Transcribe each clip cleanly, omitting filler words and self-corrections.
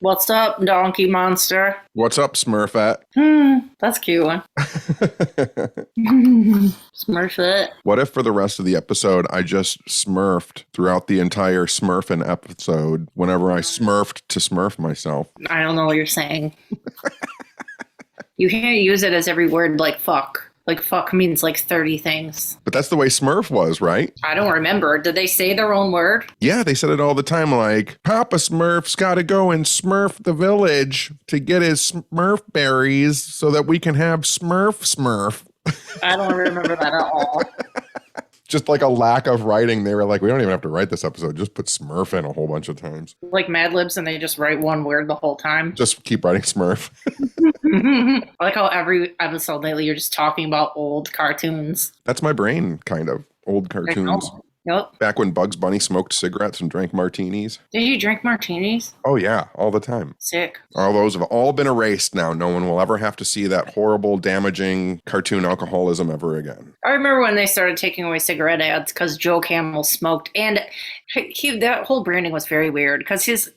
What's up, donkey monster? What's up, Smurfette? That's a cute one. Smurfette. What if for the rest of the episode, I just smurfed throughout the entire Smurfing episode whenever I smurfed to smurf myself? I don't know what you're saying. You can't use it as every word like fuck. Like fuck means like 30 things. But that's the way Smurf was, right? I don't remember. Did they say their own word? Yeah, they said it all the time, like, Papa Smurf's got to go and smurf the village to get his smurf berries so that we can have Smurf. I don't remember that at all. Just like a lack of writing. They were like, we don't even have to write this episode. Just put Smurf in a whole bunch of times. Like Mad Libs and they just write one word the whole time. Just keep writing Smurf. I like how every episode lately you're just talking about old cartoons. That's my brain, kind of. Old cartoons. Yep. Back when Bugs Bunny smoked cigarettes and drank martinis. Did you drink martinis? Oh, yeah, all the time. Sick. All those have all been erased now. No one will ever have to see that horrible, damaging cartoon alcoholism ever again. I remember when they started taking away cigarette ads because Joe Camel smoked. And that whole branding was very weird because his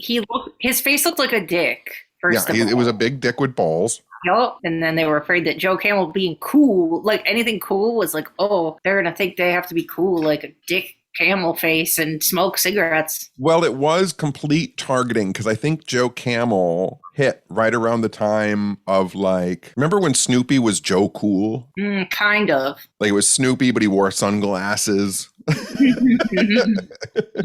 face looked like a dick. It was a big dick with balls. Yup. And then they were afraid that Joe Camel being cool, like anything cool was like, oh, they're going to think they have to be cool, like a dick camel face and smoke cigarettes. Well, it was complete targeting because I think Joe Camel hit right around the time of like, remember when Snoopy was Joe Cool? Kind of. Like it was Snoopy, but he wore sunglasses.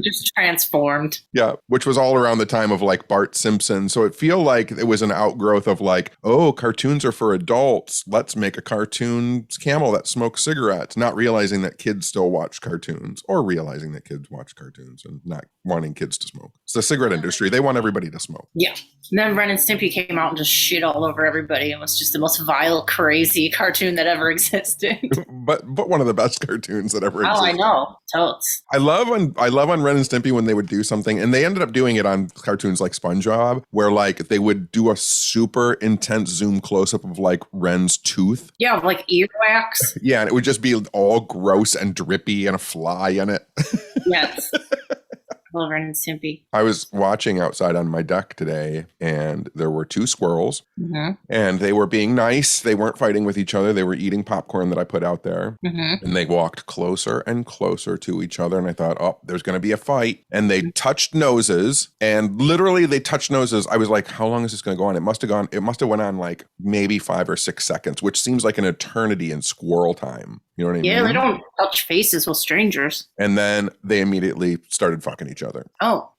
Just transformed. Yeah, which was all around the time of like Bart Simpson. So it feel like it was an outgrowth of like, oh, cartoons are for adults. Let's make a cartoon camel that smokes cigarettes, not realizing that kids still watch cartoons or realizing that kids watch cartoons and not wanting kids to smoke. It's the cigarette industry. They want everybody to smoke. Yeah. And then Ren and Stimpy came out and just shit all over everybody. It was just the most vile, crazy cartoon that ever existed. but one of the best cartoons that ever existed. Oh, I know. Totes. I love on Ren and Stimpy when they would do something, and they ended up doing it on cartoons like SpongeBob, where like they would do a super intense zoom close up of like Ren's tooth. Yeah, like earwax. Yeah, and it would just be all gross and drippy and a fly in it. Yes. Love Ren and Stimpy. I was watching outside on my deck today, and there were two squirrels, and they were being nice. They weren't fighting with each other. They were eating popcorn that I put out there, and they walked closer and closer to each other, and I thought, oh, there's going to be a fight, and they touched noses, and literally they touched noses. I was like, how long is this going to go on? It must have went on like maybe 5 or 6 seconds, which seems like an eternity in squirrel time. You know what I mean? Yeah, they don't touch faces with strangers. And then they immediately started fucking each other. Oh.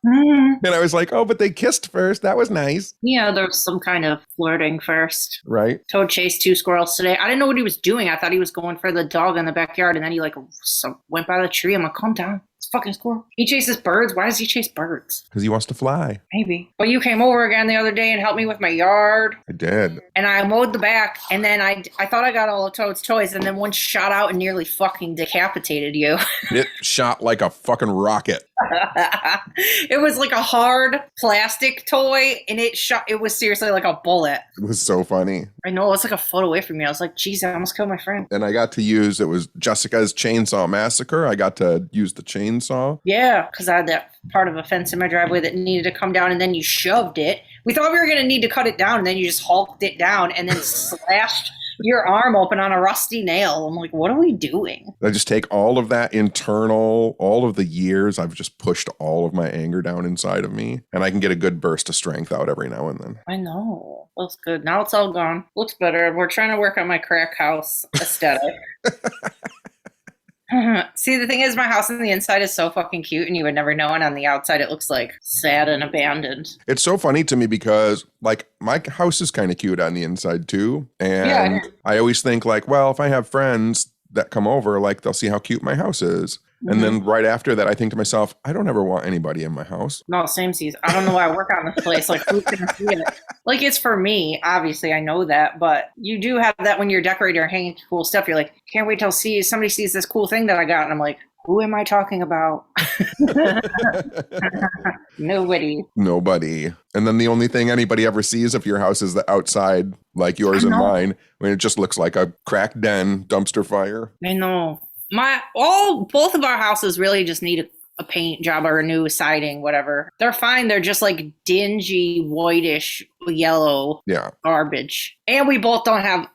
And I was like, oh, but they kissed first. That was nice. Yeah, there was some kind of flirting first. Right. Toad chased 2 squirrels today. I didn't know what he was doing. I thought he was going for the dog in the backyard, and then he like went by the tree. I'm like, calm down. It's a fucking squirrel. He chases birds. Why does he chase birds? Because he wants to fly. Maybe. Well, you came over again the other day and helped me with my yard. I did. And I mowed the back, and then I thought I got all of Toad's toys, and then one shot out and nearly fucking decapitated you. It shot like a fucking rocket. It was like a hard plastic toy, and it was seriously like a bullet. It was so funny. I know, it was like a foot away from me. I was like, geez, I almost killed my friend. And I got to use, it was Jessica's Chainsaw Massacre. I got to use the chainsaw. Yeah, because I had that part of a fence in my driveway that needed to come down, and then you shoved it. We thought we were going to need to cut it down, and then you just hulked it down and then slashed your arm open on a rusty nail. I'm like, what are we doing? I just take all of that internal, all of the years I've just pushed all of my anger down inside of me, and I can get a good burst of strength out every now and then. I know. Looks good. Now it's all gone. Looks better. We're trying to work on my crack house aesthetic. See, the thing is, my house on the inside is so fucking cute, and you would never know. And on the outside, it looks like sad and abandoned. It's so funny to me because, like, my house is kind of cute on the inside too, and I always think like, well, if I have friends that come over, like, they'll see how cute my house is. And then right after that, I think to myself, I don't ever want anybody in my house. No, same seas. I don't know why I work on this place. Like, who's going to see it? Like, it's for me. Obviously, I know that. But you do have that when you're decorating or hanging cool stuff. You're like, can't wait till somebody sees this cool thing that I got. And I'm like, who am I talking about? Nobody. And then the only thing anybody ever sees of your house is the outside, like yours and mine. I mean, it just looks like a cracked den, dumpster fire. I know. Both of our houses really just need a paint job or a new siding, whatever. They're fine. They're just like dingy, whitish, yellow garbage. And we both don't have,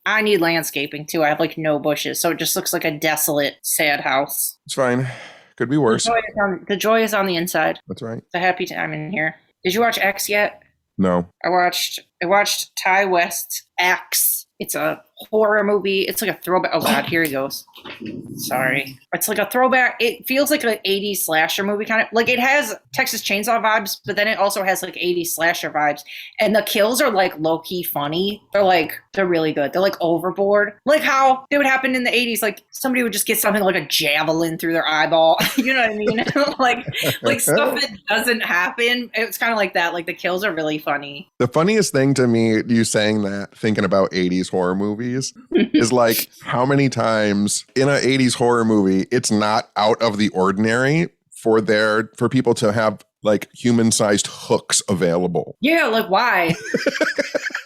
I need landscaping too. I have like no bushes. So it just looks like a desolate, sad house. It's fine. Could be worse. The joy is on the inside. That's right. It's a happy time in here. Did you watch X yet? No. I watched Ty West's X. It's a horror movie. It's like a throwback. Oh God, here he goes. Sorry. It's like a throwback. It feels like an 80s slasher movie kind of. Like it has Texas Chainsaw vibes, but then it also has like 80s slasher vibes. And the kills are like low-key funny. They're really good. They're like overboard. Like how it would happen in the 80s. Like somebody would just get something like a javelin through their eyeball. You know what I mean? like stuff that doesn't happen. It's kind of like that. Like the kills are really funny. The funniest thing to me, you saying that, thinking about 80s horror movies, is like how many times in an 80s horror movie, it's not out of the ordinary for people to have like human-sized hooks available. Yeah, like why?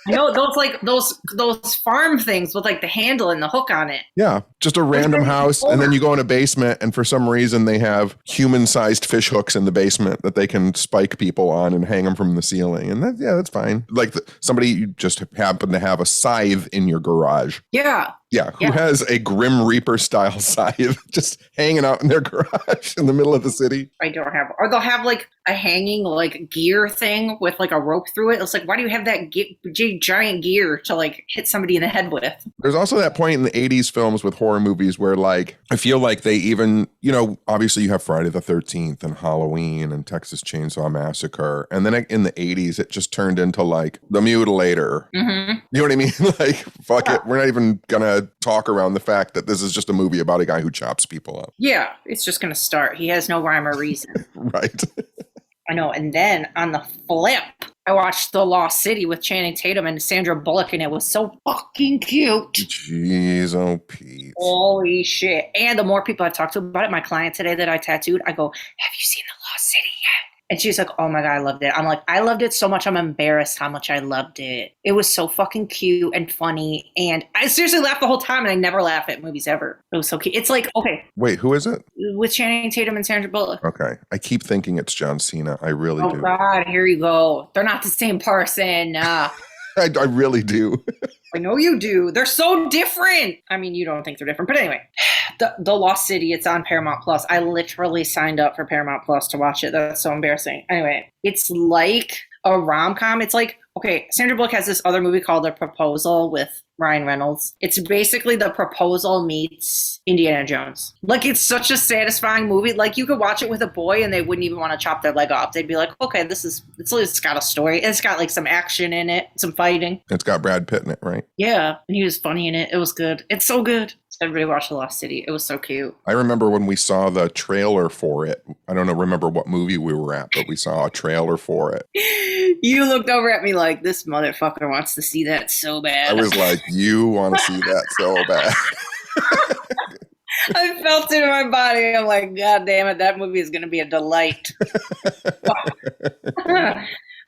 You know, those farm things with like the handle and the hook on it. Yeah, just a random house, and then you go in a basement, and for some reason they have human-sized fish hooks in the basement that they can spike people on and hang them from the ceiling, and that's fine. Like somebody just happened to have a scythe in your garage. Yeah. Yeah, who has a Grim Reaper style scythe just hanging out in their garage in the middle of the city? I don't have, or they'll have like a hanging like gear thing with like a rope through it. It's like, why do you have that giant gear to like hit somebody in the head with? There's also that point in the 80s films with horror movies where like, I feel like they even, obviously you have Friday the 13th and Halloween and Texas Chainsaw Massacre. And then in the 80s, it just turned into like The Mutilator. Mm-hmm. You know what I mean? Like, fuck it. We're not even going to talk around the fact that this is just a movie about a guy who chops people up. Yeah, it's just going to start. He has no rhyme or reason. Right. I know. And then on the flip, I watched The Lost City with Channing Tatum and Sandra Bullock, and it was so fucking cute. Jeez, oh Pete. Holy shit. And the more people I talked to about it, my client today that I tattooed, I go, have you seen The Lost City yet? And she's like, oh my God, I loved it. I'm like, I loved it so much, I'm embarrassed how much I loved it. It was so fucking cute and funny. And I seriously laughed the whole time, and I never laugh at movies ever. It was so cute. It's like, okay. Wait, who is it? With Channing Tatum and Sandra Bullock. Okay. I keep thinking it's John Cena. I really do. Oh God, here you go. They're not the same person. I really do. I know you do. They're so different. I mean, you don't think they're different. But anyway, The Lost City, it's on Paramount Plus. I literally signed up for Paramount Plus to watch it. That's so embarrassing. Anyway, it's like a rom-com. It's like, okay, Sandra Bullock has this other movie called The Proposal with Ryan Reynolds. It's basically The Proposal meets Indiana Jones. Like, it's such a satisfying movie. Like, you could watch it with a boy and they wouldn't even want to chop their leg off. They'd be like, okay, it's got a story. It's got like some action in it, some fighting. It's got Brad Pitt in it, right? Yeah, and he was funny in it. It was good. It's so good. Everybody watched The Lost City. It was so cute. I remember when we saw the trailer for it. I don't remember what movie we were at, but we saw a trailer for it. You looked over at me like, this motherfucker wants to see that so bad. I was like, you want to see that so bad. I felt it in my body. I'm like, God damn it, that movie is going to be a delight.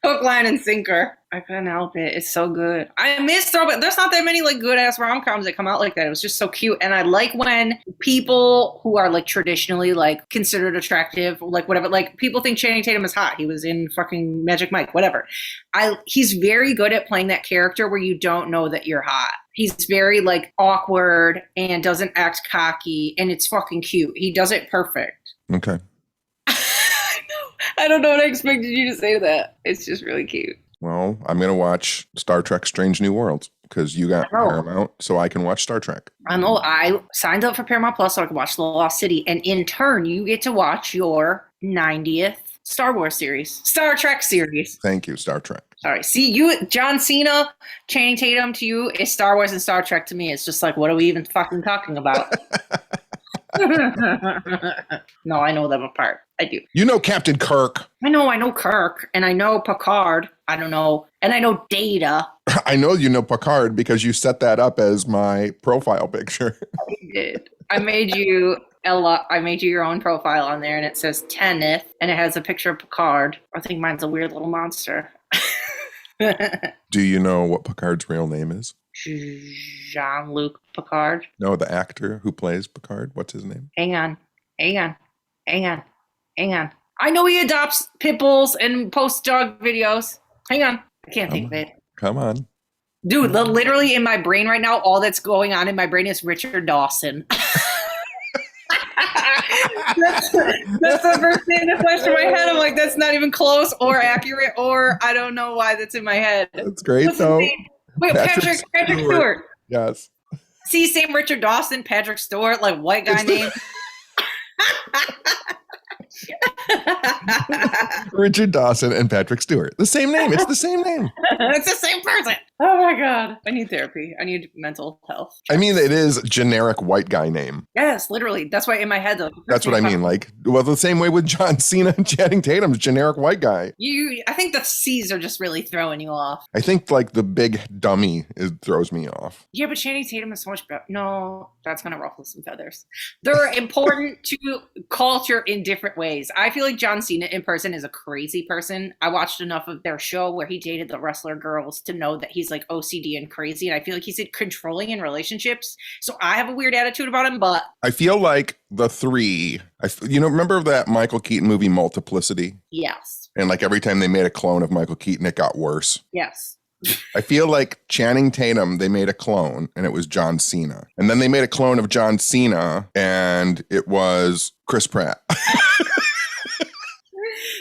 Hook, line, and sinker. I couldn't help it. It's so good. I miss throwback. There's not that many like good ass rom-coms that come out like that. It was just so cute. And I like when people who are like traditionally like considered attractive, like whatever, like people think Channing Tatum is hot. He was in fucking Magic Mike, whatever. He's very good at playing that character where you don't know that you're hot. He's very like awkward and doesn't act cocky, and it's fucking cute. He does it perfect. Okay. I don't know what I expected you to say to that. It's just really cute. Well, I'm going to watch Star Trek Strange New Worlds because you got Paramount, so I can watch Star Trek. I know. I signed up for Paramount Plus so I can watch The Lost City. And in turn, you get to watch your 90th Star Wars series. Star Trek series. Thank you, Star Trek. Sorry. See, John Cena, Channing Tatum to you is Star Wars, and Star Trek to me is just like, what are we even fucking talking about? No, I know them apart. I do. You know Captain Kirk. I know Kirk, and I know Picard. I don't know. And I know Data. I know you know Picard because you set that up as my profile picture. I did. I made you your own profile on there, and it says Tenney, and it has a picture of Picard. I think mine's a weird little monster. Do you know what Picard's real name is? Jean-Luc Picard. No, the actor who plays Picard. What's his name? Hang on. Hang on. I know he adopts pit bulls and posts dog videos. Hang on. I can't think of it. Come on. Dude, literally in my brain right now, all that's going on in my brain is Richard Dawson. That's the first thing that flashed in my head. I'm like, that's not even close or accurate, or I don't know why that's in my head. That's great, though. Wait, Patrick Stewart. Yes. See, same Richard Dawson, Patrick Stewart, like white guy name. Richard Dawson and Patrick Stewart. The same name. It's the same name. It's the same person. Oh my God. I need therapy. I need mental health. I mean, it is generic white guy name. Yes, literally. That's why in my head, though. That's what I mean. Like, well, the same way with John Cena and Channing Tatum's generic white guy. I think the C's are just really throwing you off. I think like the big dummy throws me off. Yeah, but Channing Tatum is so much better. No, that's going to ruffle some feathers. They're important to culture in different ways. I feel like John Cena in person is a crazy person. I watched enough of their show where he dated the wrestler girls to know that he's like OCD and crazy. And I feel like he's controlling in relationships. So I have a weird attitude about him, but I feel like the three, remember that Michael Keaton movie Multiplicity? Yes. And like every time they made a clone of Michael Keaton, it got worse. Yes. I feel like Channing Tatum, they made a clone and it was John Cena. And then they made a clone of John Cena and it was Chris Pratt.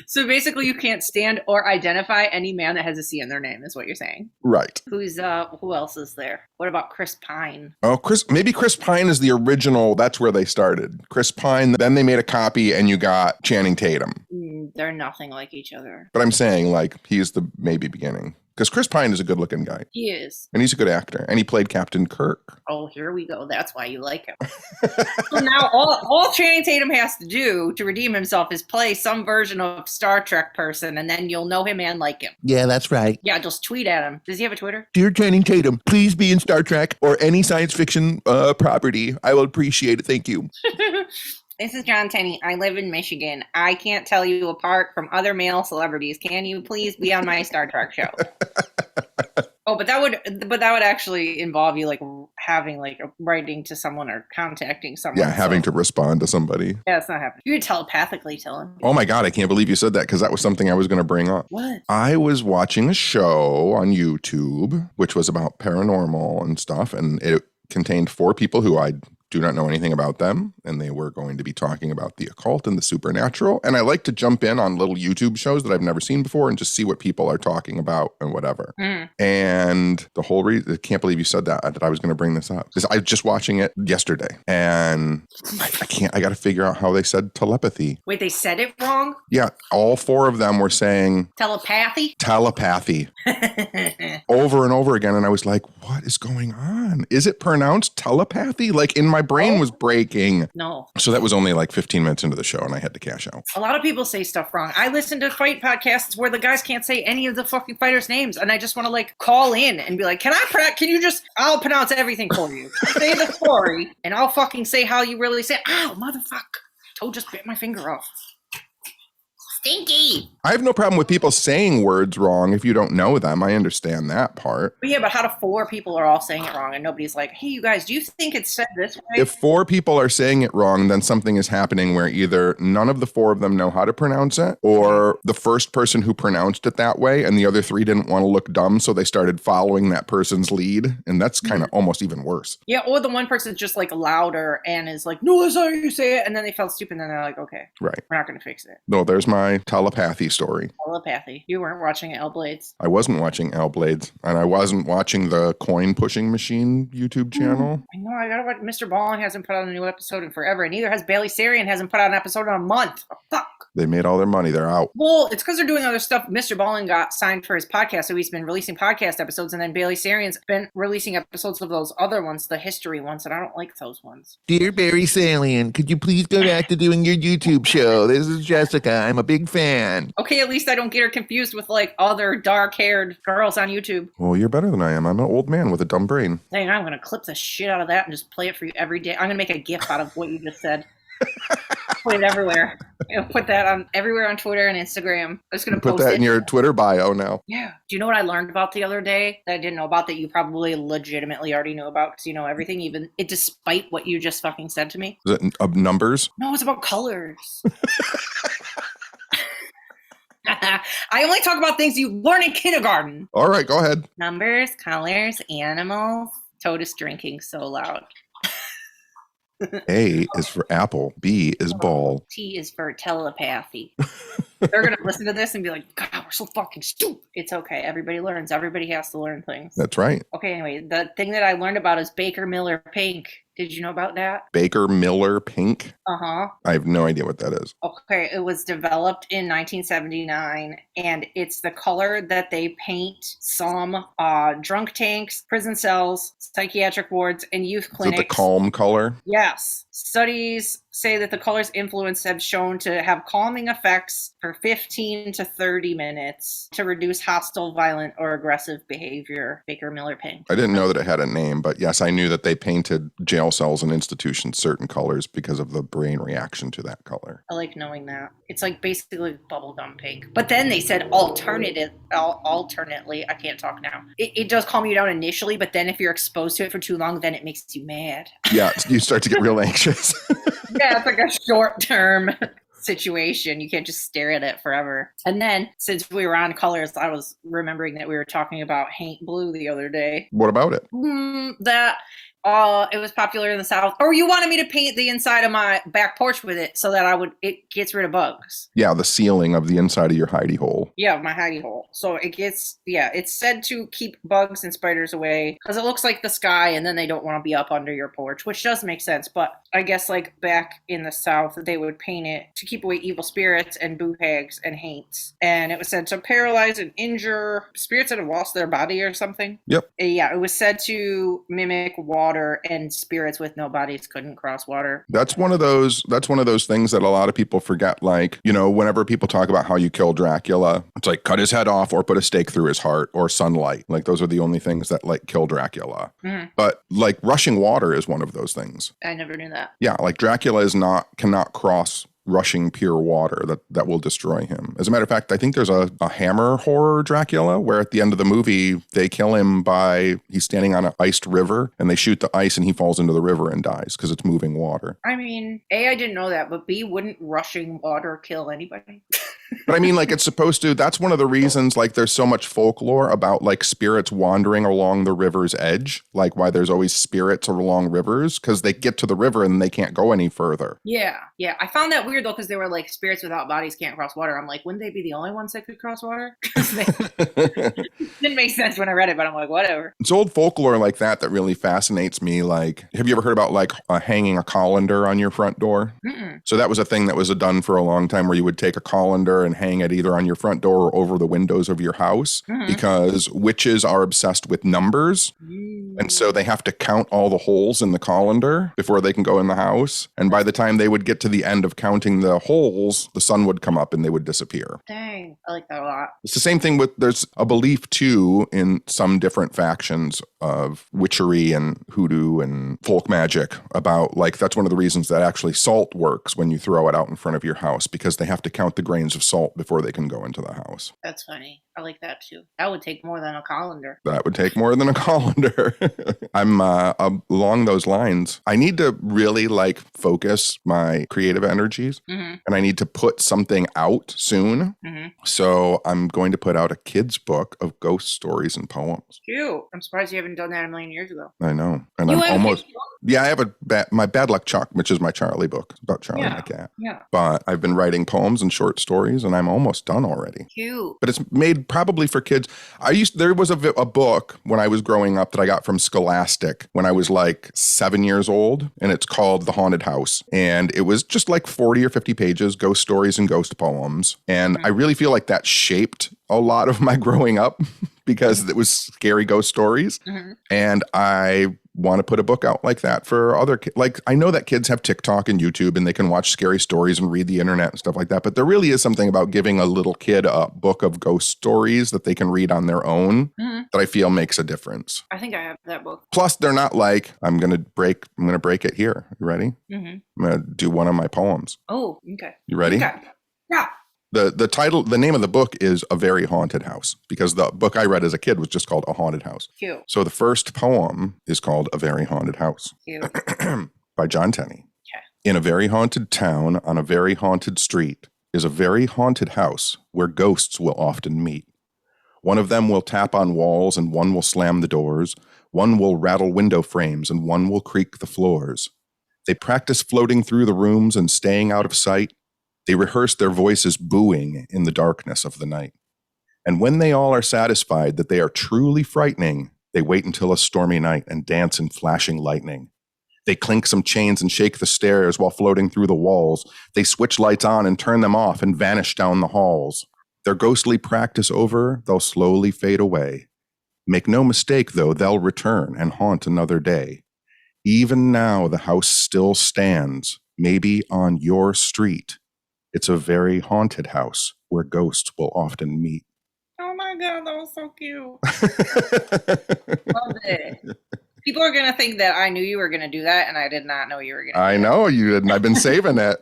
So basically you can't stand or identify any man that has a C in their name is what you're saying. Right. Who else is there? What about Chris Pine? Oh, maybe Chris Pine is the original. That's where they started. Chris Pine, then they made a copy and you got Channing Tatum. They're nothing like each other. But I'm saying like he's the maybe beginning. Because Chris Pine is a good looking guy. He is. And he's a good actor. And he played Captain Kirk. Oh, here we go. That's why you like him. So now all Channing Tatum has to do to redeem himself is play some version of Star Trek person, and then you'll know him and like him. Yeah, that's right. Yeah, just tweet at him. Does he have a Twitter? Dear Channing Tatum, please be in Star Trek or any science fiction property. I will appreciate it. Thank you. This is John Tenney. I live in Michigan. I can't tell you apart from other male celebrities. Can you please be on my Star Trek show? Oh, but that would actually involve you like having like writing to someone or contacting someone. Yeah, having to respond to somebody. Yeah, it's not happening. You could telepathically tell him. Oh my God, I can't believe you said that because that was something I was going to bring up. What? I was watching a show on YouTube, which was about paranormal and stuff, and it contained 4 people who I do not know anything about them, and they were going to be talking about the occult and the supernatural. And I like to jump in on little YouTube shows that I've never seen before and just see what people are talking about and whatever. And the whole reason, I can't believe you said that I was going to bring this up, because I was just watching it yesterday, and I got to figure out how they said telepathy. Wait, they said it wrong? Yeah, all 4 of them were saying telepathy over and over again. And I was like, what is going on? Is it pronounced telepathy? Like in my brain was breaking. No. So that was only like 15 minutes into the show and I had to cash out. A lot of people say stuff wrong. I listen to fight podcasts where the guys can't say any of the fucking fighters' names, and I just want to like call in and be like, I'll pronounce everything for you. Say the story and I'll fucking say how you really say it. Ow, motherfucker. Toe just bit my finger off. Stinky. I have no problem with people saying words wrong if you don't know them. I understand that part. But yeah, but how do 4 people are all saying it wrong and nobody's like, hey, you guys, do you think it's said this way? If 4 people are saying it wrong, then something is happening where either none of the 4 of them know how to pronounce it, or the first person who pronounced it that way and the other 3 didn't want to look dumb, so they started following that person's lead. And that's kind of almost even worse. Yeah, or the one person's just like louder and is like, no, that's how you say it. And then they felt stupid and then they're like, okay, right, we're not going to fix it. No, there's my telepathy story. Telepathy. You weren't watching L Blades. I wasn't watching L Blades, and I wasn't watching the coin pushing machine YouTube channel. I know. I gotta watch. Mr. Ballin hasn't put out a new episode in forever, and neither has Bailey Sarian hasn't put out an episode in a month. Oh, fuck. They made all their money. They're out. Well, it's because they're doing other stuff. Mr. Ballin got signed for his podcast, so he's been releasing podcast episodes, and then Bailey Sarian's been releasing episodes of those other ones, the history ones, and I don't like those ones. Dear Barry Salian, could you please go back to doing your YouTube show? This is Jessica. I'm a big fan. Okay, at least I don't get her confused with like other dark-haired girls on YouTube. Well, you're better than I am. I'm an old man with a dumb brain. Dang, I'm going to clip the shit out of that and just play it for you every day. I'm going to make a GIF out of what you just said. Put it everywhere. Put that on everywhere on Twitter and Instagram. I'm just going to put that in your Twitter bio now. Yeah. Do you know what I learned about the other day that I didn't know about that you probably legitimately already knew about because you know everything, even despite what you just fucking said to me? Is it numbers? No, it's about colors. I only talk about things you learn in kindergarten. All right, go ahead. Numbers, colors, animals. Toad is drinking so loud. A is for apple. B is ball. T is for telepathy. They're going to listen to this and be like, God, we're so fucking stupid. It's okay. Everybody learns. Everybody has to learn things. That's right. Okay, anyway, the thing that I learned about is Baker Miller Pink. Did you know about that? Baker Miller Pink? Uh-huh. I have no idea what that is. Okay, it was developed in 1979, and it's the color that they paint some drunk tanks, prison cells, psychiatric wards, and youth clinics. Is it the calm color? Yes. Studies say that the color's influence have shown to have calming effects for 15 to 30 minutes to reduce hostile, violent, or aggressive behavior. Baker Miller Pink. I didn't know that it had a name, but yes, I knew that they painted jail cells and institutions certain colors because of the brain reaction to that color. I like knowing that. It's like basically bubblegum pink. But then they said alternately, I can't talk now. It does calm you down initially, but then if you're exposed to it for too long, then it makes you mad. Yeah, you start to get real anxious. Yeah, it's like a short-term situation. You can't just stare at it forever. And then, since we were on colors, I was remembering that we were talking about Haint Blue the other day. What about it? It was popular in the South. Or you wanted me to paint the inside of my back porch with it so that it gets rid of bugs. Yeah, the ceiling of the inside of your hidey hole. Yeah, my hidey hole. So it's said to keep bugs and spiders away because it looks like the sky and then they don't want to be up under your porch, which does make sense. But I guess like back in the South, they would paint it to keep away evil spirits and boo hags and haints. And it was said to paralyze and injure spirits that have lost their body or something. Yep. Yeah, it was said to mimic water, and spirits with no bodies couldn't cross water. That's one of those things that a lot of people forget. Like, whenever people talk about how you kill Dracula, it's like cut his head off or put a stake through his heart or sunlight. Like those are the only things that like kill Dracula. Mm-hmm. But like rushing water is one of those things. I never knew that. Yeah, like Dracula cannot cross rushing pure water that will destroy him. As a matter of fact, I think there's a Hammer horror Dracula where at the end of the movie, they kill him he's standing on an iced river and they shoot the ice and he falls into the river and dies because it's moving water. I mean, A, I didn't know that, but B, wouldn't rushing water kill anybody? But I mean, like it's supposed to, that's one of the reasons like there's so much folklore about like spirits wandering along the river's edge, like why there's always spirits along rivers because they get to the river and they can't go any further. Yeah. I found that weird though because they were like spirits without bodies can't cross water. I'm like, wouldn't they be the only ones that could cross water? Didn't make sense when I read it, but I'm like, whatever. It's old folklore like that really fascinates me. Like, have you ever heard about like hanging a colander on your front door? Mm-mm. So that was a thing that was done for a long time where you would take a colander and hang it either on your front door or over the windows of your house because witches are obsessed with numbers. And so they have to count all the holes in the colander before they can go in the house. And by the time they would get to the end of counting the holes, the sun would come up and they would disappear. Dang, I like that a lot. It's the same thing there's a belief too in some different factions of witchery and hoodoo and folk magic about like, that's one of the reasons that actually salt works when you throw it out in front of your house because they have to count the grains of salt before they can go into the house. That's funny. I like that too. That would take more than a colander. That would take more than a colander. I'm along those lines. I need to really like focus my creative energies and I need to put something out soon. Mm-hmm. So I'm going to put out a kid's book of ghost stories and poems. Cute. I'm surprised you haven't done that a million years ago. I know. And I'm almost... Yeah, I have my Bad Luck Chuck, which is my Charlie book. It's about Charlie my cat. Yeah. But I've been writing poems and short stories and I'm almost done already. Cute. But it's made probably for kids. There was a book when I was growing up that I got from Scholastic when I was like 7 years old, and it's called The Haunted House. And it was just like 40 or 50 pages, ghost stories and ghost poems. And I really feel like that shaped a lot of my growing up because it was scary ghost stories. Mm-hmm. And I want to put a book out like that for other kids. Like, I know that kids have TikTok and YouTube and they can watch scary stories and read the internet and stuff like that. But there really is something about giving a little kid a book of ghost stories that they can read on their own that I feel makes a difference. I think I have that book. Plus, they're not like, I'm going to break it here. You ready? Mm-hmm. I'm going to do one of my poems. Oh, okay. You ready? Okay. Yeah. The name of the book is A Very Haunted House because the book I read as a kid was just called A Haunted House. Cute. So the first poem is called A Very Haunted House. Cute. By John Tenney. Okay. In a very haunted town on a very haunted street, is a very haunted house where ghosts will often meet. One of them will tap on walls and one will slam the doors. One will rattle window frames and one will creak the floors. They practice floating through the rooms and staying out of sight. They rehearse their voices booing in the darkness of the night. And when they all are satisfied that they are truly frightening, they wait until a stormy night and dance in flashing lightning. They clink some chains and shake the stairs while floating through the walls. They switch lights on and turn them off and vanish down the halls. Their ghostly practice over, they'll slowly fade away. Make no mistake, though, they'll return and haunt another day. Even now, the house still stands, maybe on your street. It's a very haunted house where ghosts will often meet. Oh my God, that was so cute. Love it. People are going to think that I knew you were going to do that, and I did not know you were going to do I know you didn't. I've been saving it.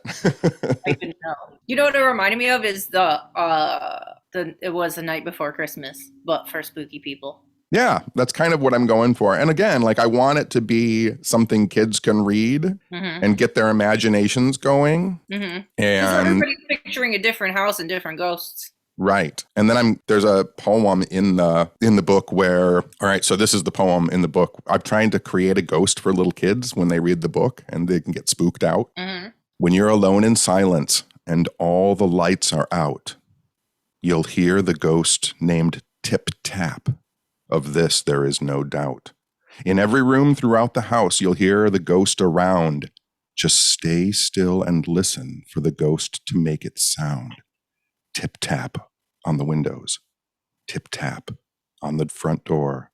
I didn't know. You know what it reminded me of is it was the night before Christmas, but for spooky people. Yeah, that's kind of what I'm going for. And again, like I want it to be something kids can read and get their imaginations going. And everybody's picturing a different house and different ghosts. Right. And then there's a poem in the book where, all right, so this is the poem in the book. I'm trying to create a ghost for little kids when they read the book and they can get spooked out. When you're alone in silence and all the lights are out, you'll hear the ghost named Tip Tap. Of this there is no doubt. In every room throughout the house, you'll hear the ghost around. Just stay still and listen for the ghost to make its sound. Tip tap on the windows. Tip tap on the front door.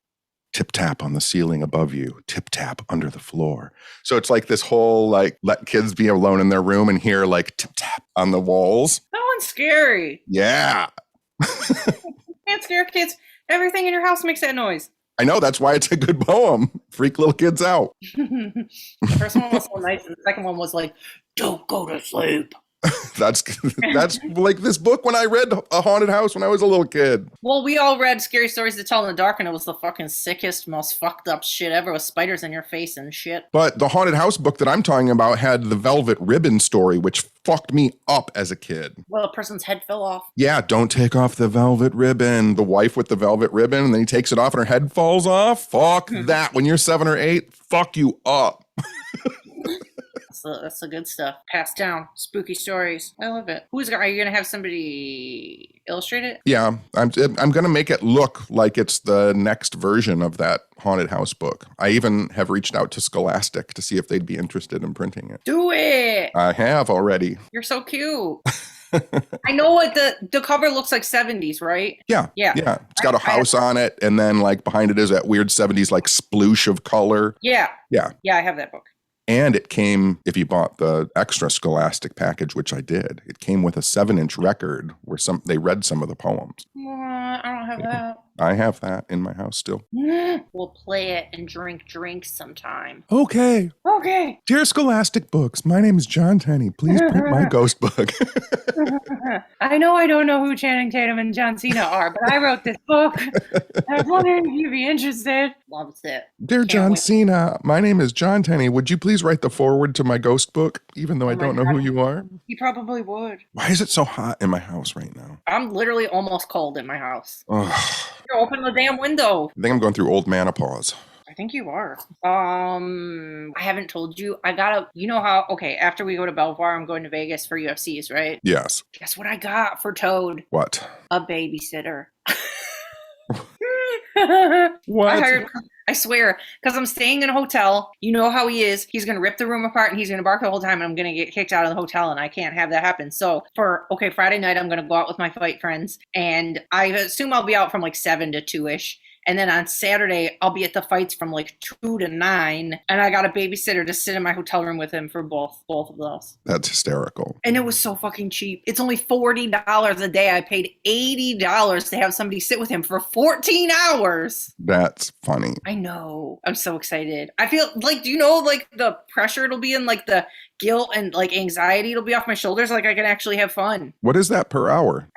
Tip tap on the ceiling above you. Tip tap under the floor. So it's like this whole like let kids be alone in their room and hear like tip tap on the walls. That one's scary. Yeah. Can't scare kids. Everything in your house makes that noise. I know, that's why it's a good poem. Freak little kids out. The first one was so nice, and the second one was like, don't go to sleep. That's like this book when I read A Haunted House when I was a little kid. Well, we all read Scary Stories to Tell in the Dark, and it was the fucking sickest, most fucked up shit ever with spiders in your face and shit. But the Haunted House book that I'm talking about had the velvet ribbon story, which fucked me up as a kid. Well, a person's head fell off. Yeah, don't take off the velvet ribbon. The wife with the velvet ribbon, and then he takes it off and her head falls off. Fuck that. When you're 7 or 8, fuck you up. That's the good stuff. Passed down. Spooky stories. I love it. Are you going to have somebody illustrate it? Yeah, I'm going to make it look like it's the next version of that Haunted House book. I even have reached out to Scholastic to see if they'd be interested in printing it. Do it! I have already. You're so cute. I know what the cover looks like 70s, right? Yeah. It's got a house on it, and then like behind it is that weird 70s like sploosh of color. Yeah, I have that book. And it came, if you bought the extra Scholastic package, which I did, it came with a 7-inch record where they read some of the poems. I don't have that. I have that in my house still. We'll play it and drink drinks sometime. Okay. Dear Scholastic Books, my name is John Tenney. Please print my ghost book. I know I don't know who Channing Tatum and John Cena are, but I wrote this book. I was wondering if you'd be interested. Loves it. Dear John Cena, my name is John Tenney. Would you please write the foreword to my ghost book, even though I don't know who you are? He probably would. Why is it so hot in my house right now? I'm literally almost cold in my house. Open the damn window. I think I'm going through old menopause. I think you are. I haven't told you. After we go to Belvoir, I'm going to Vegas for UFCs, right? Yes. Guess what I got for Toad? What? A babysitter. What? I swear, because I'm staying in a hotel. You know how he is. He's going to rip the room apart and he's going to bark the whole time and I'm going to get kicked out of the hotel and I can't have that happen. So Friday night, I'm going to go out with my fight friends and I assume I'll be out from like 7 to 2-ish. And then on Saturday, I'll be at the fights from like 2 to 9. And I got a babysitter to sit in my hotel room with him for both of those. That's hysterical. And it was so fucking cheap. It's only $40 a day. I paid $80 to have somebody sit with him for 14 hours. That's funny. I know. I'm so excited. I feel like, do you know like the pressure it'll be in like the guilt and like anxiety will be off my shoulders. Like I can actually have fun. What is that per hour?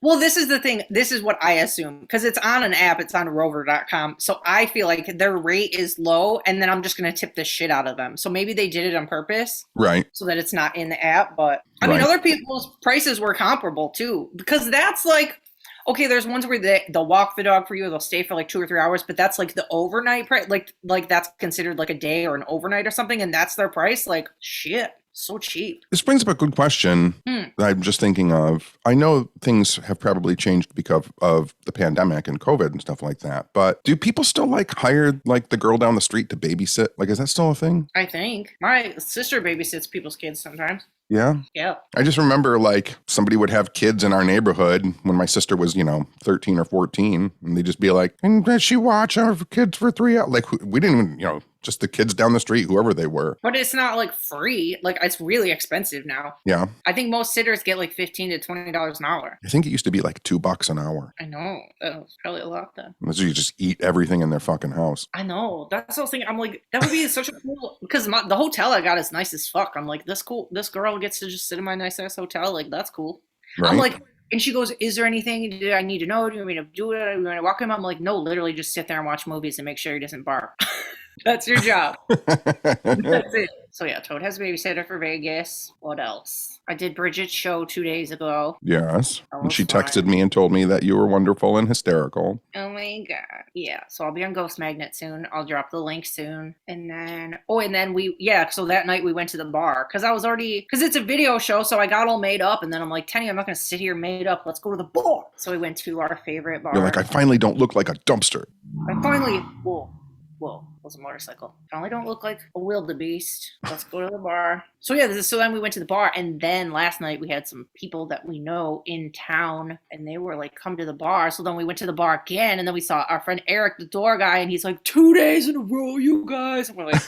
Well, this is the thing. This is what I assume because it's on an app. It's on rover.com. So I feel like their rate is low and then I'm just going to tip the shit out of them. So maybe they did it on purpose. Right. So that it's not in the app. But I mean, other people's prices were comparable too, because that's like, okay, there's ones where they'll walk the dog for you. They'll stay for like 2 or 3 hours, but that's like the overnight price. Like that's considered like a day or an overnight or something. And that's their price. Like shit, so cheap. This brings up a good question that I'm just thinking of. I know things have probably changed because of the pandemic and COVID and stuff like that. But do people still like hire like the girl down the street to babysit? Like, is that still a thing? I think my sister babysits people's kids sometimes. Yeah. Yeah. I just remember like somebody would have kids in our neighborhood when my sister was, 13 or 14, and they'd just be like, and did she watch our kids for 3 hours? Like we didn't even, just the kids down the street, whoever they were. But it's not like free. Like it's really expensive now. Yeah. I think most sitters get like $15 to $20 an hour. I think it used to be like $2 an hour. I know. That was probably a lot then. So you just eat everything in their fucking house. I know. That's what I was thinking. I'm like, that would be such a cool, because the hotel I got is nice as fuck. I'm like, this girl gets to just sit in my nice ass hotel. Like, that's cool. Right? I'm like, and she goes, is there anything I need to know? Do you want me to do it? Do you want to walk him? I'm like, no, literally just sit there and watch movies and make sure he doesn't bark. That's your job. That's it. So yeah, Toad has a babysitter for Vegas. What else? I did Bridget's show 2 days ago. Yes. And she texted me and told me that you were wonderful and hysterical. Oh my God. Yeah. So I'll be on Ghost Magnet soon. I'll drop the link soon. And then, so that night we went to the bar because it's a video show. So I got all made up and then I'm like, Tenney, I'm not going to sit here made up. Let's go to the bar. So we went to our favorite bar. You're like, I finally don't look like a dumpster. Whoa, it was a motorcycle. Finally don't look like a wildebeest. Let's go to the bar. So then we went to the bar, and then last night we had some people that we know in town, and they were like, come to the bar. So then we went to the bar again, and then we saw our friend Eric, the door guy, and he's like, 2 days in a row, you guys. And we're like,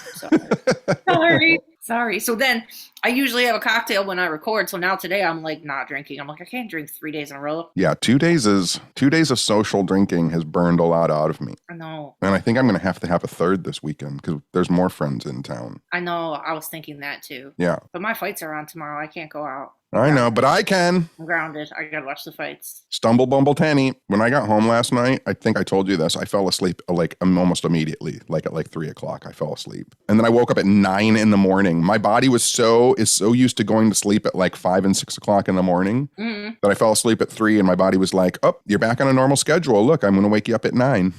sorry. So then I usually have a cocktail when I record. So now today I'm like not drinking. I'm like, I can't drink 3 days in a row. Yeah, 2 days of social drinking has burned a lot out of me. I know. And I think I'm going to have a third this weekend because there's more friends in town. I know. I was thinking that too. Yeah. But my fights are on tomorrow. I can't go out. I know, but I can. I'm grounded. I gotta watch the fights. Stumble bumble Tenney. When I got home last night, I think I told you this. I fell asleep like almost immediately, like at like 3 o'clock. I fell asleep, and then I woke up at 9 in the morning. My body is so used to going to sleep at like 5 and 6 o'clock in the morning that I fell asleep at 3, and my body was like, "Oh, you're back on a normal schedule. Look, I'm going to wake you up at 9."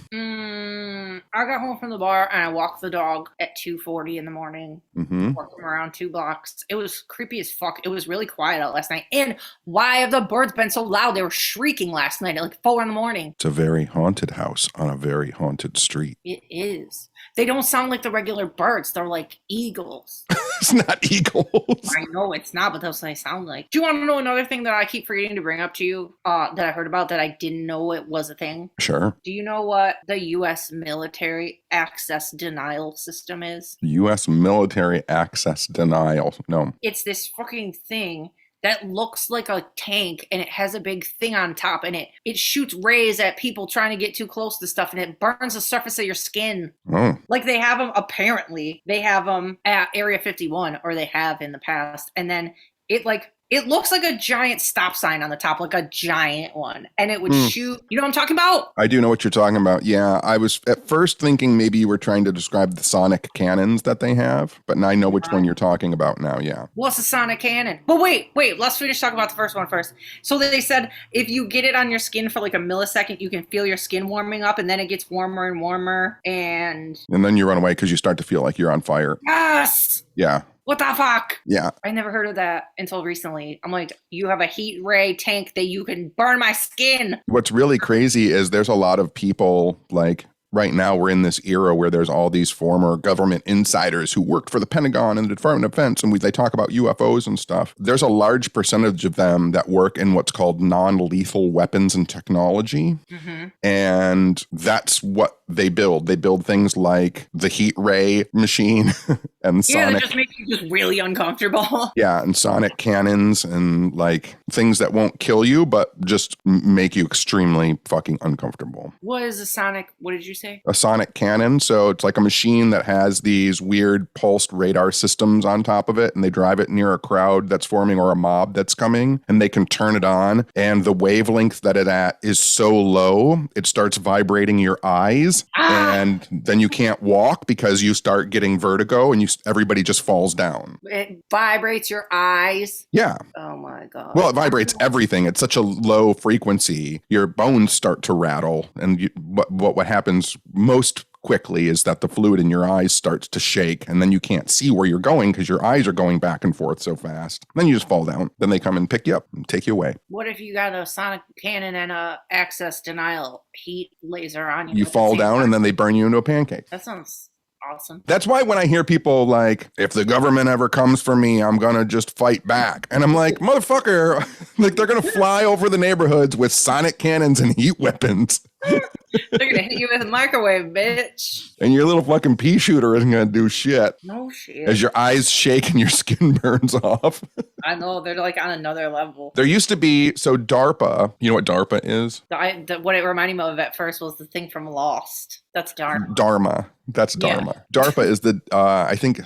I got home from the bar and I walked the dog at 2:40 in the morning. Walked him around 2 blocks. It was creepy as fuck. It was really quiet out last night. And why have the birds been so loud? They were shrieking last night at like 4 in the morning. It's a very haunted house on a very haunted street. It is. They don't sound like the regular birds. They're like eagles. It's not eagles. I know it's not, but that's what they sound like. Do you want to know another thing that I keep forgetting to bring up to you that I heard about that I didn't know it was a thing? Sure. Do you know what the U.S. military access denial system is? U.S. military access denial. No. It's this fucking thing that looks like a tank and it has a big thing on top and it shoots rays at people trying to get too close to stuff and it burns the surface of your skin. Oh. Like they have them, apparently, they have them at Area 51 or they have in the past. And then it looks like a giant stop sign on the top, like a giant one. And it would shoot. You know what I'm talking about? I do know what you're talking about. Yeah, I was at first thinking maybe you were trying to describe the sonic cannons that they have. But now I know which one you're talking about now, yeah. What's a sonic cannon? But wait. Let's finish talking about the first one first. So they said if you get it on your skin for like a millisecond, you can feel your skin warming up. And then it gets warmer and warmer. And then you run away because you start to feel like you're on fire. Yes! Yeah. What the fuck? Yeah. I never heard of that until recently. I'm like, you have a heat ray tank that you can burn my skin. What's really crazy is there's a lot of people like right now we're in this era where there's all these former government insiders who worked for the Pentagon and the Department of Defense, and they talk about UFOs and stuff. There's a large percentage of them that work in what's called non-lethal weapons and technology. And that's what they build. They build things like the heat ray machine and sonic. That just makes you just really uncomfortable. Yeah, and sonic cannons and like things that won't kill you, but just make you extremely fucking uncomfortable. What is a sonic? What did you say? say? A sonic cannon. So it's like a machine that has these weird pulsed radar systems on top of it, and they drive it near a crowd that's forming or a mob that's coming, and they can turn it on. And the wavelength that it at is so low, it starts vibrating your eyes, and then you can't walk because you start getting vertigo, and everybody just falls down. It vibrates your eyes. Yeah. Oh my God. Well, it vibrates everything. It's such a low frequency. Your bones start to rattle. And what happens most quickly is that the fluid in your eyes starts to shake, and then you can't see where you're going because your eyes are going back and forth so fast. Then you just fall down. Then they come and pick you up and take you away. What if you got a sonic cannon and a access denial heat laser on you? You fall down and then they burn you into a pancake. That sounds awesome. That's why when I hear people like, if the government ever comes for me, I'm going to just fight back. And I'm like, motherfucker, like they're going to fly over the neighborhoods with sonic cannons and heat weapons. They're going to hit you with a microwave, bitch. And your little fucking pea shooter isn't going to do shit. No shit. As your eyes shake and your skin burns off. I know, they're like on another level. There used to be, so DARPA, you know what DARPA is? What it reminded me of at first was the thing from Lost. That's Dharma. Dharma. That's Dharma. Yeah. DARPA is the, I think,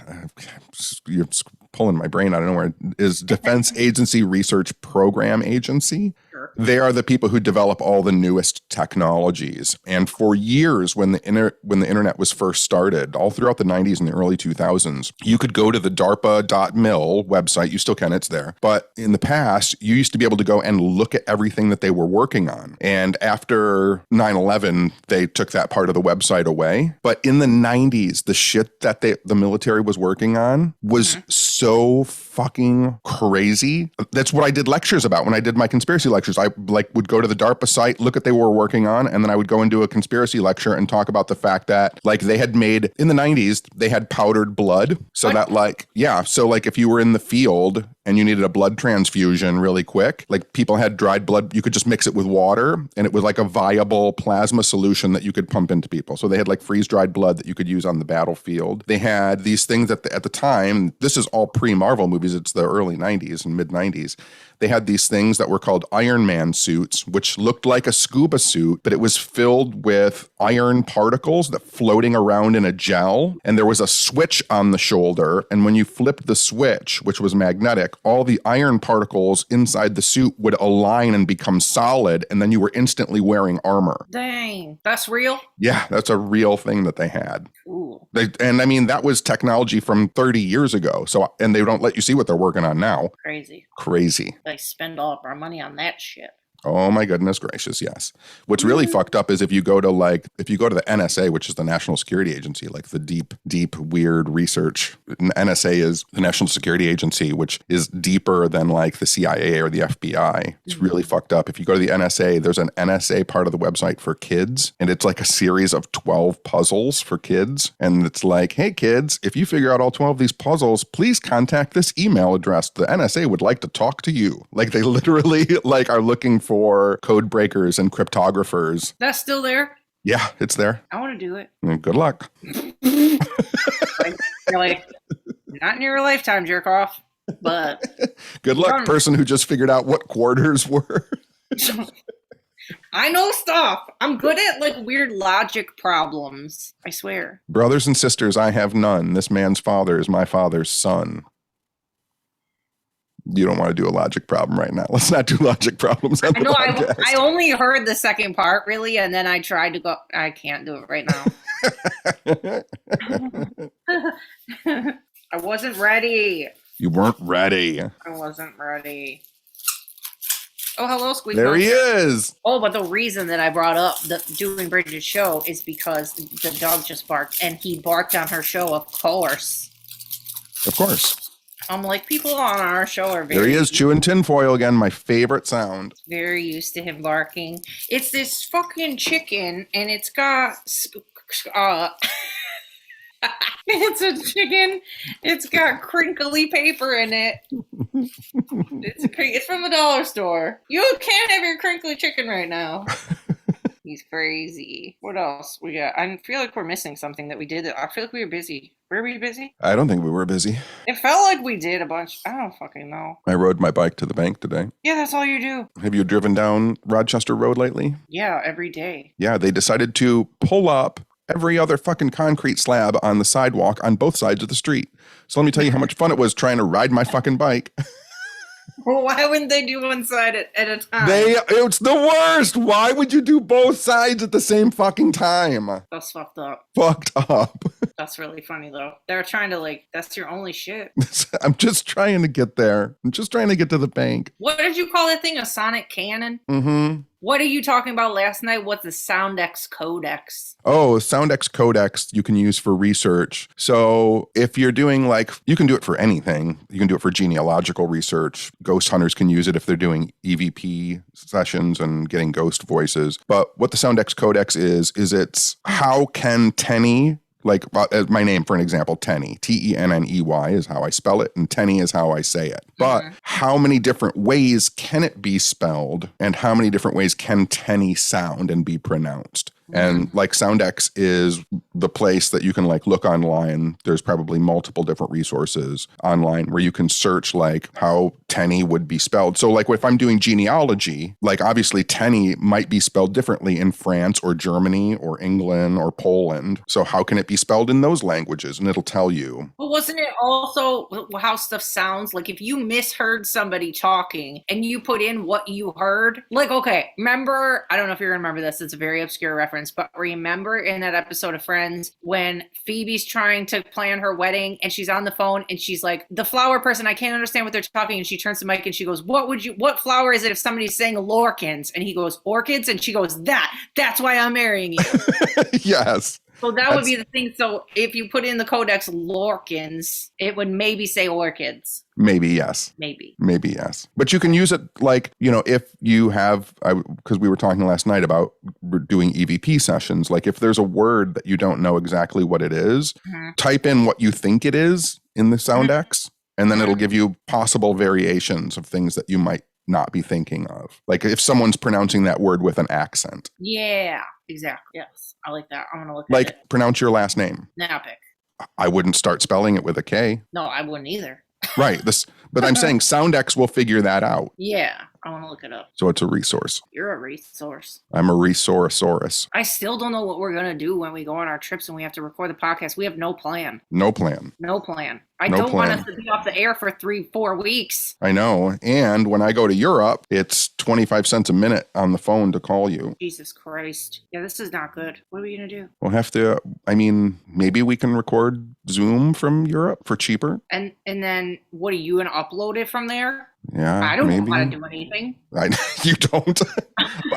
you're pulling my brain out of nowhere, is Defense Agency Research Program Agency. Sure. They are the people who develop all the newest technologies. And for years, when the internet was first started, all throughout the 90s and the early 2000s, you could go to the DARPA.mil website. You still can, it's there. But in the past, you used to be able to go and look at everything that they were working on. And after 9/11, they took that part of the website away. But in the 90s, the shit that the military was working on was so fucking crazy. That's what I did lectures about when I did my conspiracy lectures. I would go to the DARPA site, look at what they were working on, and then I would go and do a conspiracy lecture and talk about the fact that they had made, in the 90s, they had powdered blood. So what? So if you were in the field and you needed a blood transfusion really quick, people had dried blood, you could just mix it with water, and it was like a viable plasma solution that you could pump into people. So they had freeze-dried blood that you could use on the battlefield. They had these things that at the time, this is all pre-Marvel movies, it's the early 90s and mid-90s. They had these things that were called Iron Man suits, which looked like a scuba suit, but it was filled with iron particles that floating around in a gel. And there was a switch on the shoulder. And when you flipped the switch, which was magnetic, all the iron particles inside the suit would align and become solid. And then you were instantly wearing armor. Dang, that's real? Yeah, that's a real thing that they had. Ooh. That was technology from 30 years ago. And they don't let you see what they're working on now. Crazy. They spend all of our money on that shit. Oh my goodness gracious, yes. What's really fucked up is if you go to the NSA, which is the National Security Agency, the deep, weird research. NSA is the National Security Agency, which is deeper than the CIA or the FBI. It's really fucked up. If you go to the NSA, there's an NSA part of the website for kids, and it's a series of 12 puzzles for kids. And it's hey kids, if you figure out all 12 of these puzzles, please contact this email address. The NSA would like to talk to you. They literally are looking for code breakers and cryptographers. That's still there? Yeah, it's there. I want to do it. Good luck. You're not in your lifetime, jerk off. But good luck, person who just figured out what quarters were. I know stuff. I'm good at weird logic problems. I swear. Brothers and sisters, I have none. This man's father is my father's son. You don't want to do a logic problem right now. Let's not do logic problems on the podcast. I only heard the second part, really, and then I tried to go. I can't do it right now. I wasn't ready. You weren't ready. I wasn't ready. Oh, hello, Squeak. There he is. Oh, but the reason that I brought up doing Bridget's show is because the dog just barked, and he barked on her show, of course. Of course. I'm people on our show are very... There he is, chewing tinfoil again, my favorite sound. Very used to him barking. It's this fucking chicken, and it's got... it's a chicken. It's got crinkly paper in it. It's from the dollar store. You can't have your crinkly chicken right now. He's crazy. What else we got? I feel like we're missing something that we did. I feel like we were busy. Were we busy? I don't think we were busy. It felt like we did a bunch. I don't fucking know. I rode my bike to the bank today. Yeah, that's all you do. Have you driven down Rochester Road lately? Yeah, every day. Yeah, they decided to pull up every other fucking concrete slab on the sidewalk on both sides of the street. So let me tell you how much fun it was trying to ride my fucking bike. Well, why wouldn't they do one side at a time? It's the worst. Why would you do both sides at the same fucking time? That's fucked up. Fucked up. That's really funny, though. They're trying to, that's your only shit. I'm just trying to get there. I'm just trying to get to the bank. What did you call that thing? A sonic cannon? Mm-hmm. What are you talking about last night? What's the Soundex Codex? Oh, Soundex Codex you can use for research. So if you're doing you can do it for anything. You can do it for genealogical research. Ghost hunters can use it if they're doing EVP sessions and getting ghost voices. But what the Soundex Codex is it's how can Tenney, my name, for an example, Tenney, Tenney is how I spell it, and Tenney is how I say it. But how many different ways can it be spelled, and how many different ways can Tenney sound and be pronounced? And Soundex is the place that you can look online. There's probably multiple different resources online where you can search how Tenney would be spelled. So if I'm doing genealogy, obviously Tenney might be spelled differently in France or Germany or England or Poland. So how can it be spelled in those languages? And it'll tell you. But wasn't it also how stuff sounds? If you misheard somebody talking and you put in what you heard, okay, remember, I don't know if you're going to remember this. It's a very obscure reference. But remember in that episode of Friends when Phoebe's trying to plan her wedding and she's on the phone and she's like, the flower person, I can't understand what they're talking. And she turns to Mike and she goes, what flower is it if somebody's saying Lorkins? And he goes, orchids? And she goes, that's why I'm marrying you. Yes. So would be the thing. So if you put in the Codex Lorkins, it would maybe say orchids. Maybe, yes. Maybe, yes. But you can use it if you have, because we were talking last night about doing EVP sessions, if there's a word that you don't know exactly what it is, type in what you think it is in the Soundex, and then it'll give you possible variations of things that you might not be thinking of. If someone's pronouncing that word with an accent. Yeah, exactly. Yes, I like that. I'm going to look at it. Pronounce your last name. Napic. I wouldn't start spelling it with a K. No, I wouldn't either. Right. But I'm saying Soundex will figure that out. Yeah, I want to look it up. So it's a resource. You're a resource. I'm a resourcesaurus. I still don't know what we're going to do when we go on our trips and we have to record the podcast. We have no plan. No plan. I don't want us to be off the air for 3-4 weeks. I know. And when I go to Europe, it's 25 cents a minute on the phone to call you. Jesus Christ. Yeah, this is not good. What are we going to do? We'll have to, maybe we can record Zoom from Europe for cheaper. And then what are you going to upload it from there? Yeah, I don't know how to do anything. You don't.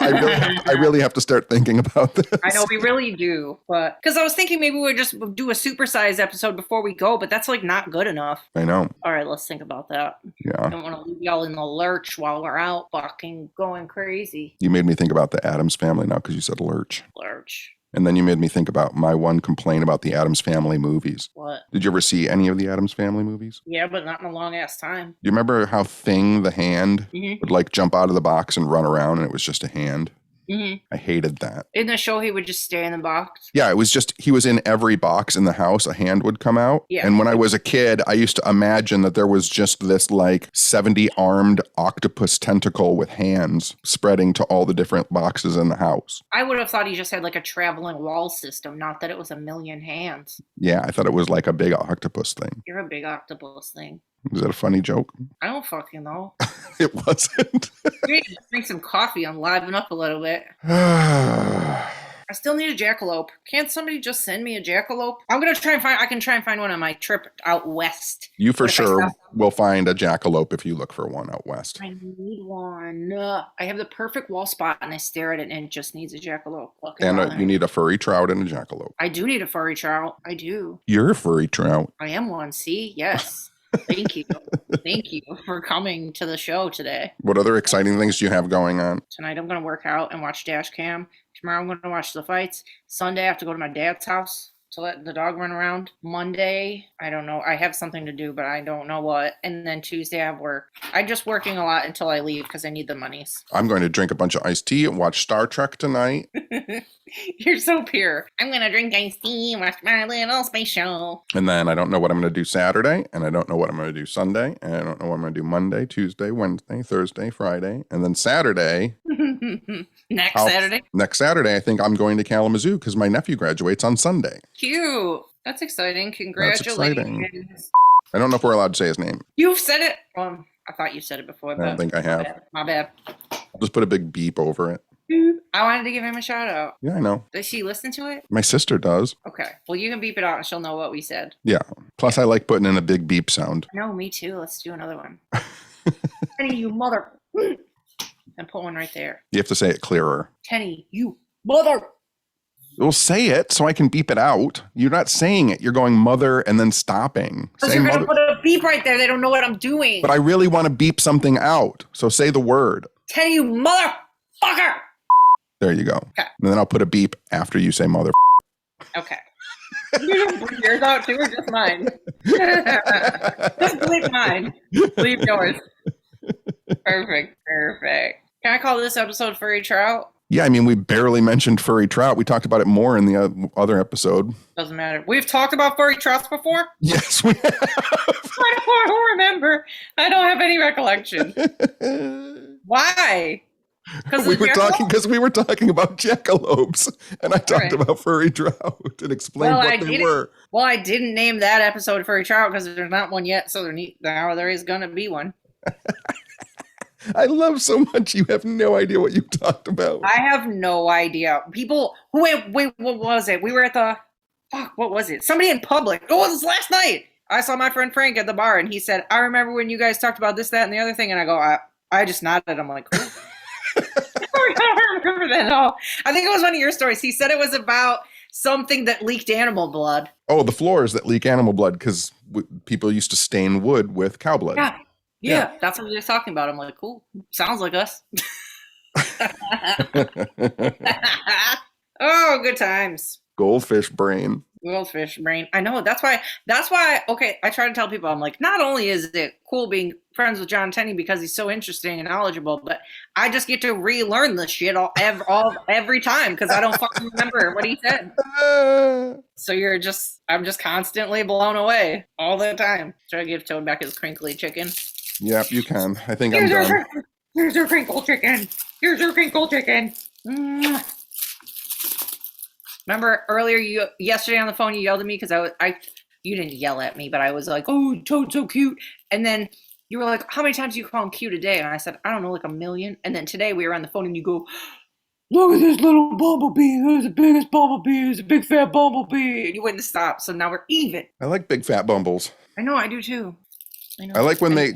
I really have to start thinking about this. I know we really do, but because I was thinking maybe we'd just do a supersized episode before we go, but that's not good enough. I know. All right, let's think about that. Yeah. I don't want to leave y'all in the lurch while we're out fucking going crazy. You made me think about the Addams Family now because you said lurch. Lurch. And then you made me think about my one complaint about the Addams Family movies. What? Did you ever see any of the Addams Family movies? Yeah, but not in a long-ass time. Do you remember how Thing, the hand, would jump out of the box and run around and it was just a hand? Mm-hmm. I hated that. In the show, he would just stay in the box. Yeah, it was just, he was in every box in the house. A hand would come out. Yeah. And when I was a kid, I used to imagine that there was just this 70-armed octopus tentacle with hands spreading to all the different boxes in the house. I would have thought he just had a traveling wall system, not that it was a million hands. Yeah, I thought it was a big octopus thing. You're a big octopus thing. Was that a funny joke? I don't fucking know. It wasn't. We need to drink some coffee and liven up a little bit. I still need a jackalope. Can't somebody just send me a jackalope? I can try and find one on my trip out west. You for sure will find a jackalope if you look for one out west. I need one. I have the perfect wall spot and I stare at it and it just needs a jackalope. And you need a furry trout and a jackalope. I do need a furry trout. I do. You're a furry trout. I am one. See? Yes. Thank you. Thank you for coming to the show today. What other exciting things do you have going on? Tonight I'm going to work out and watch Dash Cam. Tomorrow I'm going to watch the fights. Sunday I have to go to my dad's house to let the dog run around. Monday, I don't know. I have something to do, but I don't know what. And then Tuesday, I have work. I'm just working a lot until I leave because I need the monies. I'm going to drink a bunch of iced tea and watch Star Trek tonight. You're so pure. I'm going to drink iced tea and watch my little space show. And then I don't know what I'm going to do Saturday, and I don't know what I'm going to do Sunday, and I don't know what I'm going to do Monday, Tuesday, Wednesday, Thursday, Friday, and then Saturday. Next Saturday, I think I'm going to Kalamazoo because my nephew graduates on Sunday. Cute. That's exciting. Congratulations. That's exciting. I don't know if we're allowed to say his name. You've said it. I thought you said it before. I don't think I have. My bad. I'll just put a big beep over it. I wanted to give him a shout out. Yeah, I know. Does she listen to it? My sister does. Okay. Well, you can beep it out and she'll know what we said. Yeah. Plus, I like putting in a big beep sound. No, me too. Let's do another one. Tenney, you mother. And put one right there. You have to say it clearer. Tenney, you mother. We'll say it so I can beep it out. You're not saying it. You're going mother and then stopping. Because you're going to put a beep right there. They don't know what I'm doing. But I really want to beep something out. So say the word. Tenney, you motherfucker. There you go. Okay. And then I'll put a beep after you say mother. Okay. You can bleep yours out too, or just mine? Just bleep mine. Bleep yours. Perfect. Can I call this episode Furry Trout? Yeah, I mean, we barely mentioned Furry Trout. We talked about it more in the other episode. Doesn't matter. We've talked about Furry Trouts before? Yes, we have. I don't remember. I don't have any recollection. Why? We were talking about jackalopes, and I talked about Furry Trout and explained what they were. Well, I didn't name that episode Furry Trout because there's not one yet, so now there is going to be one. I love so much. You have no idea what you talked about. I have no idea. People, wait, what was it? We were at what was it? Somebody in public. Oh, it was last night. I saw my friend Frank at the bar, and he said, I remember when you guys talked about this, that, and the other thing. And I go, I just nodded. I'm like, cool. I don't remember that at all. I think it was one of your stories. He said it was about something that leaked animal blood. Oh, the floors that leak animal blood because people used to stain wood with cow blood. Yeah, that's what he was talking about. I'm like, cool. Sounds like us. Oh, good times. Goldfish brain. I know. That's why, okay, I try to tell people, I'm like, not only is it cool being friends with John Tenney because he's so interesting and knowledgeable, but I just get to relearn the shit every time because I don't fucking remember what he said. So I'm just constantly blown away all the time. Try to give Toad back his crinkly chicken. Yep, you can. I think I'm done. Here's your crinkle chicken. Remember earlier, yesterday on the phone, you yelled at me because you didn't yell at me, but I was like, oh, Toad's so cute. And then you were like, how many times do you call him cute a day? And I said, I don't know, like 1 million. And then today we were on the phone and you go, look at this little bumblebee. Who's the biggest bumblebee? Who's a big fat bumblebee? And you wouldn't stop. So now we're even. I like big fat bumbles. I know, I do too. I like when they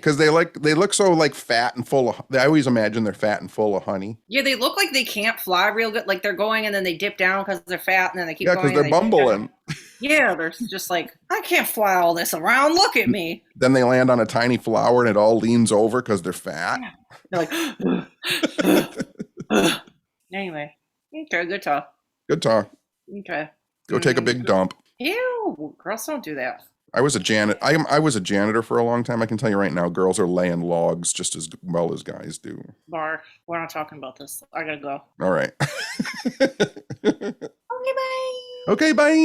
look so like fat and full of, I always imagine they're fat and full of honey. Yeah, they look like they can't fly real good. Like they're going and then they dip down because they're fat and then they keep going. Yeah, because they're bumbling. Yeah, they're just like, I can't fly all this around. Look at me. Then they land on a tiny flower and it all leans over because they're fat. Yeah. They're like, anyway. Okay, good talk. Okay. Go take a big dump. Ew, girls don't do that. I was a janitor for a long time. I can tell you right now, girls are laying logs just as well as guys do. Bar, we're not talking about this. I gotta go. All right. Okay, bye. Okay, bye.